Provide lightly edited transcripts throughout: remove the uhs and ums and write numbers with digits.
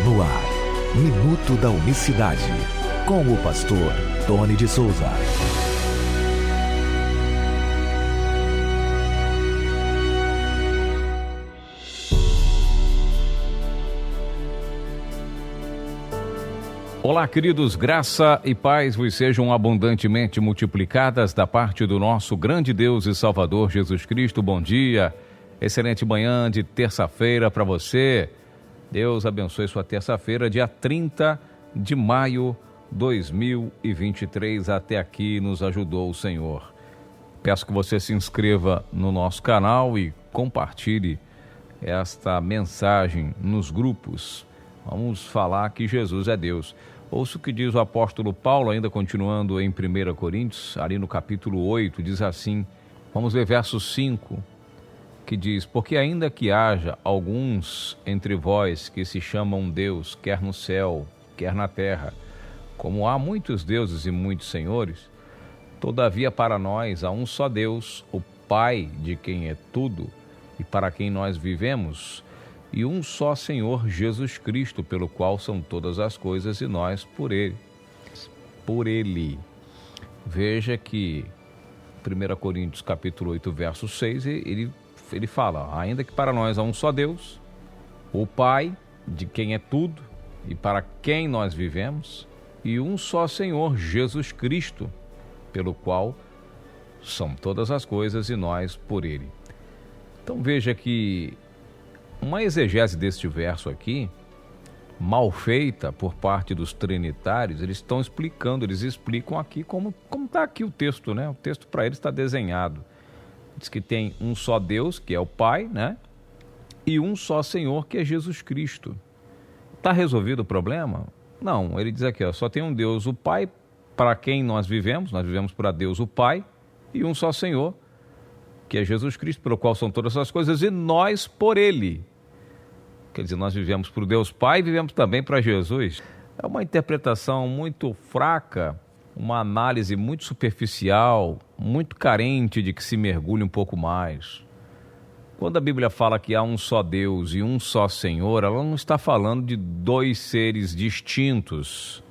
No ar, Minuto da Unicidade, com o pastor Tony de Souza. Olá, queridos, graça e paz vos sejam abundantemente multiplicadas da parte do nosso grande Deus e Salvador Jesus Cristo. Bom dia, excelente manhã de terça-feira para você. Deus abençoe sua terça-feira, dia 30 de maio de 2023. Até aqui nos ajudou o Senhor. Peço que você se inscreva no nosso canal e compartilhe esta mensagem nos grupos. Vamos falar que Jesus é Deus. Ouça o que diz o apóstolo Paulo, ainda continuando em 1 Coríntios, ali no capítulo 8, diz assim, vamos ver verso 5, que diz, porque ainda que haja alguns entre vós que se chamam Deus, quer no céu, quer na terra, como há muitos deuses e muitos senhores, todavia para nós há um só Deus, o Pai de quem é tudo e para quem nós vivemos, e um só Senhor Jesus Cristo, pelo qual são todas as coisas e nós por Ele. Por Ele. Veja que 1 Coríntios capítulo 8, verso 6, ele fala, ainda que para nós há um só Deus, o Pai, de quem é tudo e para quem nós vivemos, e um só Senhor Jesus Cristo, pelo qual são todas as coisas e nós por Ele. Então veja que uma exegese deste verso aqui, mal feita por parte dos trinitários, eles explicam aqui como está aqui o texto, né? O texto para eles está desenhado. Diz que tem um só Deus, que é o Pai, né? E um só Senhor, que é Jesus Cristo. Está resolvido o problema? Não, ele diz aqui, só tem um Deus, o Pai, para quem nós vivemos para Deus o Pai, e um só Senhor, que é Jesus Cristo, pelo qual são todas as coisas, e nós por Ele. Quer dizer, nós vivemos por Deus Pai e vivemos também para Jesus. É uma interpretação muito fraca, uma análise muito superficial, muito carente de que se mergulhe um pouco mais. Quando a Bíblia fala que há um só Deus e um só Senhor, ela não está falando de dois seres distintos.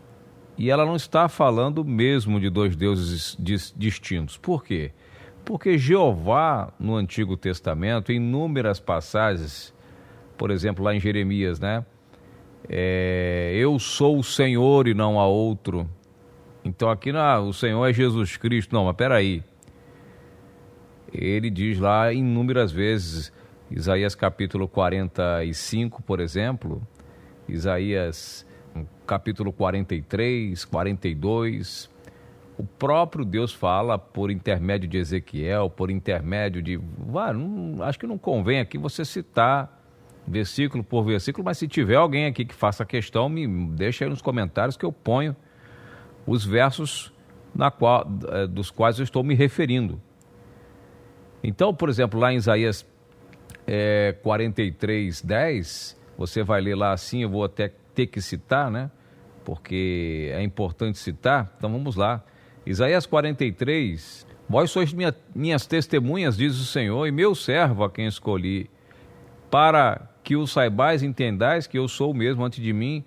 E ela não está falando mesmo de dois deuses distintos. Por quê? Porque Jeová, no Antigo Testamento, em inúmeras passagens, por exemplo, lá em Jeremias, né? Eu sou o Senhor e não há outro. Então aqui o Senhor é Jesus Cristo. Não, mas peraí. Ele diz lá inúmeras vezes, Isaías capítulo 45, por exemplo, Isaías capítulo 43, 42... O próprio Deus fala por intermédio de Ezequiel, por intermédio de... acho que não convém aqui você citar versículo por versículo, mas se tiver alguém aqui que faça questão, me deixa aí nos comentários que eu ponho os versos dos quais eu estou me referindo. Então, por exemplo, lá em Isaías 43, 10, você vai ler lá assim, eu vou até ter que citar, né? Porque é importante citar, então vamos lá. Isaías 43, vós sois minhas testemunhas, diz o Senhor, e meu servo a quem escolhi, para que o saibais e entendais que eu sou o mesmo antes de mim,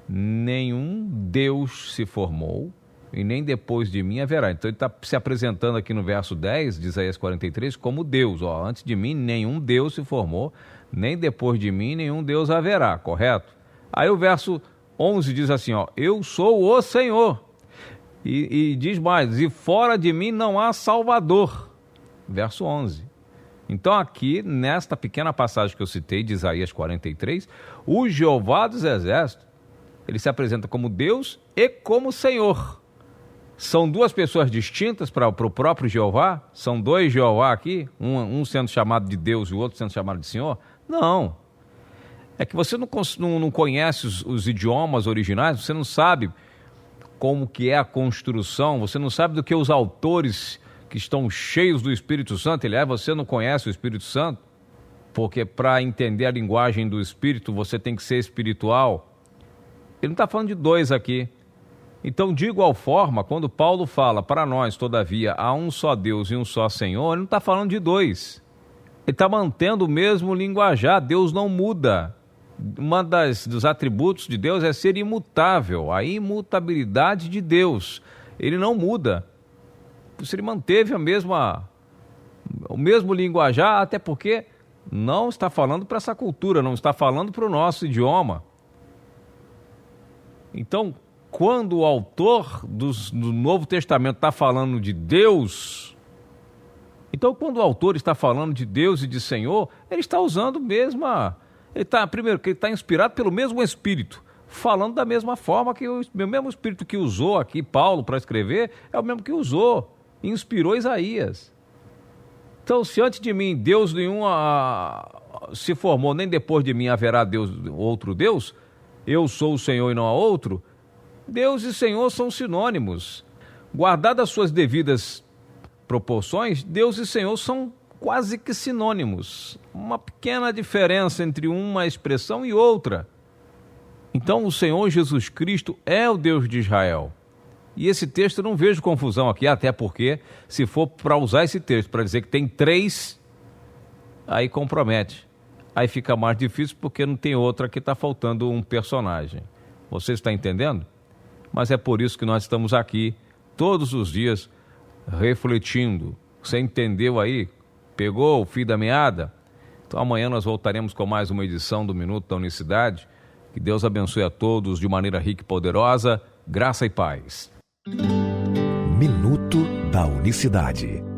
nenhum Deus se formou, e nem depois de mim haverá. Então ele está se apresentando aqui no verso 10 de Isaías 43 como Deus. Antes de mim nenhum Deus se formou, nem depois de mim nenhum Deus haverá, correto? Aí o verso 11 diz assim, eu sou o Senhor. E diz mais, e fora de mim não há Salvador. Verso 11. Então aqui, nesta pequena passagem que eu citei de Isaías 43, o Jeová dos Exércitos, ele se apresenta como Deus e como Senhor. São duas pessoas distintas para o próprio Jeová? São dois Jeová aqui? Um sendo chamado de Deus e o outro sendo chamado de Senhor? Não. É que você não conhece os idiomas originais, você não sabe como que é a construção, você não sabe do que os autores que estão cheios do Espírito Santo, aliás, você não conhece o Espírito Santo, porque para entender a linguagem do Espírito, você tem que ser espiritual. Ele não está falando de dois aqui. Então, de igual forma, quando Paulo fala, para nós, todavia, há um só Deus e um só Senhor, ele não está falando de dois. Ele está mantendo o mesmo linguajar, Deus não muda. dos atributos de Deus é ser imutável, a imutabilidade de Deus. Ele não muda. Se ele manteve o mesmo linguajar, até porque não está falando para essa cultura, não está falando para o nosso idioma. Então, quando o autor do Novo Testamento está falando de Deus, então quando o autor está falando de Deus e de Senhor, ele está usando primeiro, que ele está inspirado pelo mesmo Espírito, falando da mesma forma que o mesmo Espírito que usou aqui Paulo para escrever, é o mesmo que usou e inspirou Isaías. Então, se antes de mim Deus nenhum se formou, nem depois de mim haverá outro Deus, eu sou o Senhor e não há outro, Deus e Senhor são sinônimos. Guardadas as suas devidas proporções, Deus e Senhor são quase que sinônimos. Uma pequena diferença entre uma expressão e outra. Então, o Senhor Jesus Cristo é o Deus de Israel. E esse texto eu não vejo confusão aqui, até porque, se for para usar esse texto para dizer que tem 3, aí compromete. Aí fica mais difícil porque não tem outra, que está faltando um personagem. Você está entendendo? Mas é por isso que nós estamos aqui todos os dias refletindo. Você entendeu aí? Pegou o fio da meada? Então amanhã nós voltaremos com mais uma edição do Minuto da Unicidade. Que Deus abençoe a todos de maneira rica e poderosa. Graça e paz. Minuto da Unicidade.